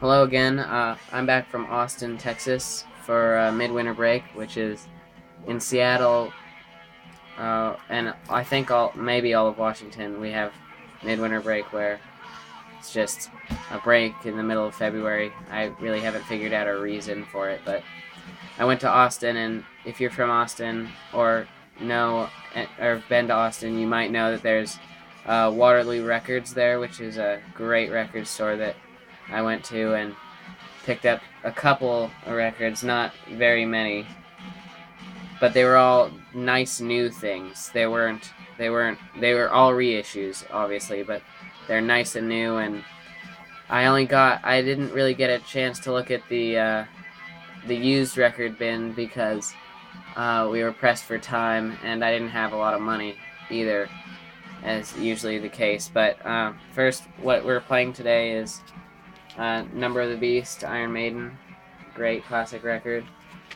Hello again. I'm back from Austin, Texas for midwinter break, which is in Seattle, and I think maybe all of Washington. We have midwinter break where it's just a break in the middle of February. I really haven't figured out a reason for it, but I went to Austin, and if you're from Austin or have been to Austin, you might know that there's Waterloo Records there, which is a great record store that I went to and picked up a couple of records, not very many, but they were all nice new things. They were all reissues, obviously, but they're nice and new. And I didn't really get a chance to look at the used record bin because we were pressed for time, and I didn't have a lot of money either, as usually the case. But first, what we're playing today is Number of the Beast, Iron Maiden, great classic record.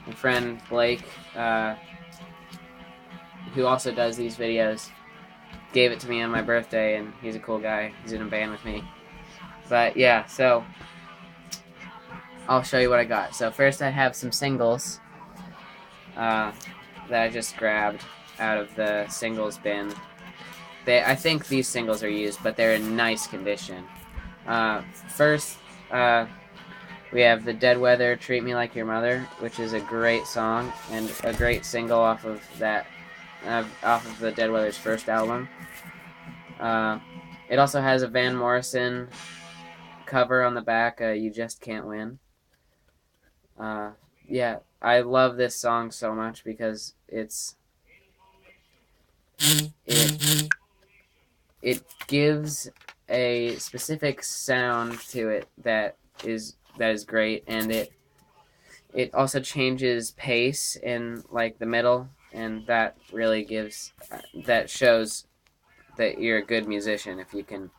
My friend Blake, who also does these videos, gave it to me on my birthday, and he's a cool guy. He's in a band with me. But yeah, so I'll show you what I got. So first I have some singles that I just grabbed out of the singles bin. I think these singles are used, but they're in nice condition. First, we have the Dead Weather, Treat Me Like Your Mother, which is a great song and a great single off of the Dead Weather's first album. It also has a Van Morrison cover on the back, You Just Can't Win. Yeah, I love this song so much because it it gives a specific sound to it that is great, and it also changes pace in like the middle, and that really that shows that you're a good musician if you can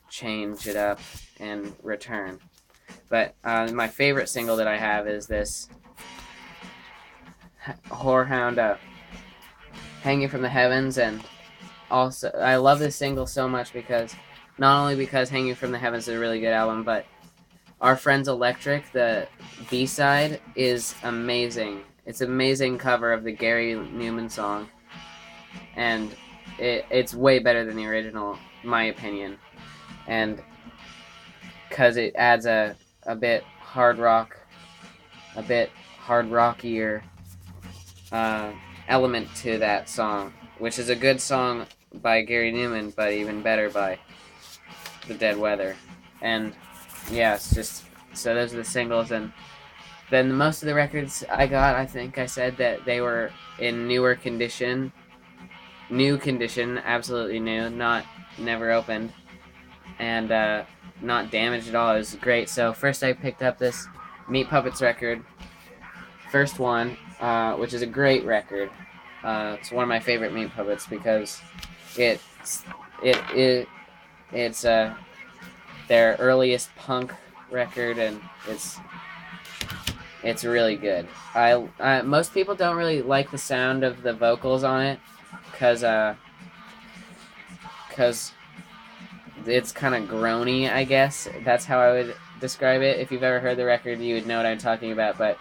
change it up and return. But my favorite single that I have is this Whorehound Hanging from the Heavens. And also I love this single so much because not only because Hanging from the Heavens is a really good album, but Our Friends Electric, the B-side, is amazing. It's an amazing cover of the Gary Newman song, and it's way better than the original, in my opinion. And because it adds a bit hard rockier element to that song, which is a good song by Gary Newman, but even better by the Dead Weather. And yeah, it's just so those are the singles. And then most of the records I got, I think I said that they were in new condition, absolutely new, not never opened, and not damaged at all. It was great. So first I picked up this Meat Puppets record, first one, which is a great record. It's one of my favorite Meat Puppets because it's their earliest punk record, and it's really good. Most people don't really like the sound of the vocals on it because it's kind of groany, I guess. That's how I would describe it. If you've ever heard the record, you would know what I'm talking about. But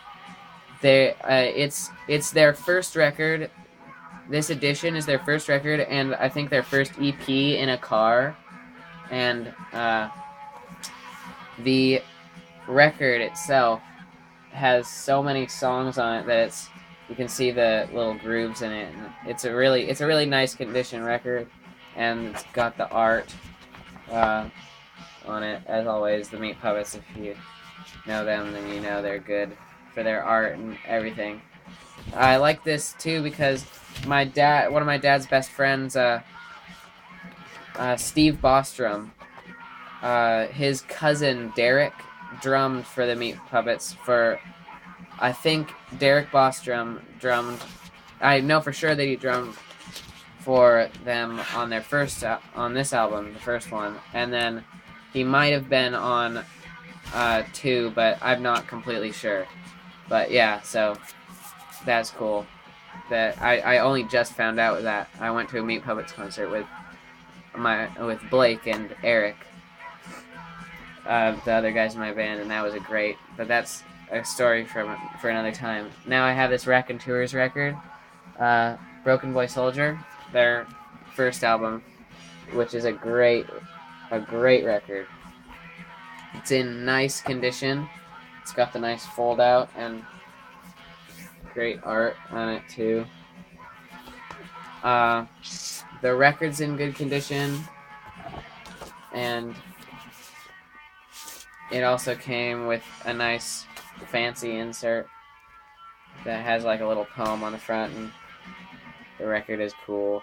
it's their first record. This edition is their first record, and I think their first EP in a car. And the record itself has so many songs on it that you can see the little grooves in it. And it's a really nice condition record, and it's got the art on it, as always. The Meat Puppets, if you know them, then you know they're good for their art and everything. I like this too because one of my dad's best friends, Steve Bostrom, his cousin Derek drummed for the Meat Puppets for, I think Derek Bostrom drummed, I know for sure that he drummed for them on on this album, the first one, and then he might have been on two, but I'm not completely sure. But yeah, so that's cool. That I only just found out that. I went to a Meat Puppets concert with Blake and Eric. the other guys in my band, and that was a great. But that's a story for another time. Now I have this Raconteurs record, Broken Boy Soldier, their first album, which is a great record. It's in nice condition. It's got the nice fold out and great art on it too. The record's in good condition, and it also came with a nice fancy insert that has like a little poem on the front, and the record is cool.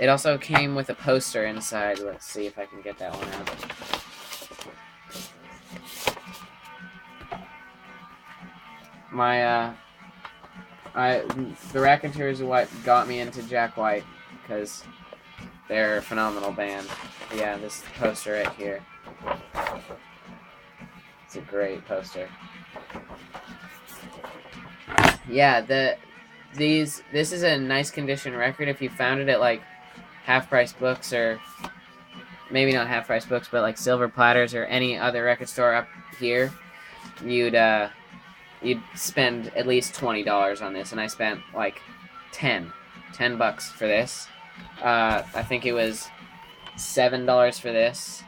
It also came with a poster inside. Let's see if I can get that one out. The Raconteurs are what got me into Jack White, because they're a phenomenal band. Yeah, this poster right here. It's a great poster. Yeah, this is a nice condition record. If you found it at like Half Price Books, or maybe not Half Price Books, but like Silver Platters or any other record store up here, you'd spend at least $20 on this, and I spent like $10 for this. I think it was $7 for this,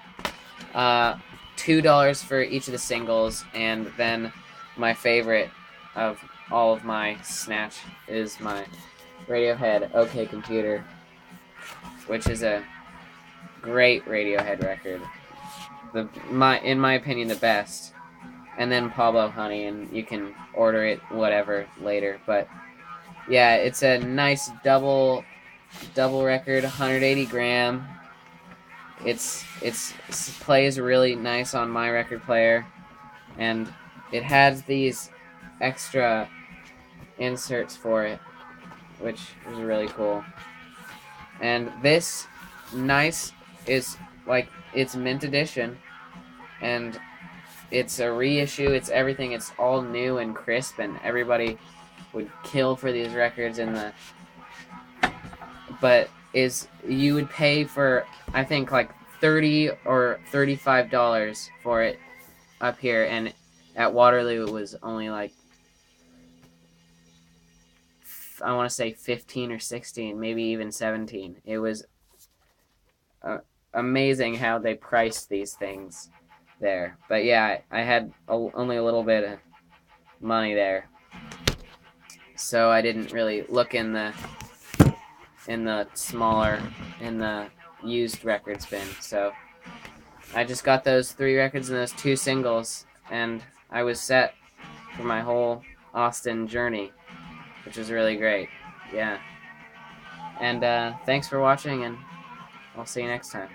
$2 for each of the singles, and then my favorite of all of my snatch is my Radiohead OK Computer, which is a great Radiohead record. In my opinion, the best. And then Pablo Honey, and you can order it whatever later. But yeah, it's a nice double record, 180 gram. It plays really nice on my record player, and it has these extra inserts for it, which is really cool. And this nice is like, it's mint edition, and it's a reissue. It's everything. It's all new and crisp, and everybody would kill for these records. But you would pay for, I think, like $30 or $35 for it up here, and at Waterloo it was only like, I want to say 15 or 16, maybe even 17. It was amazing how they priced these things there. But yeah, I had only a little bit of money there, so I didn't really look in the used records bin. So I just got those 3 records and those 2 singles, and I was set for my whole Austin journey, which was really great. Yeah. And thanks for watching, and I'll see you next time.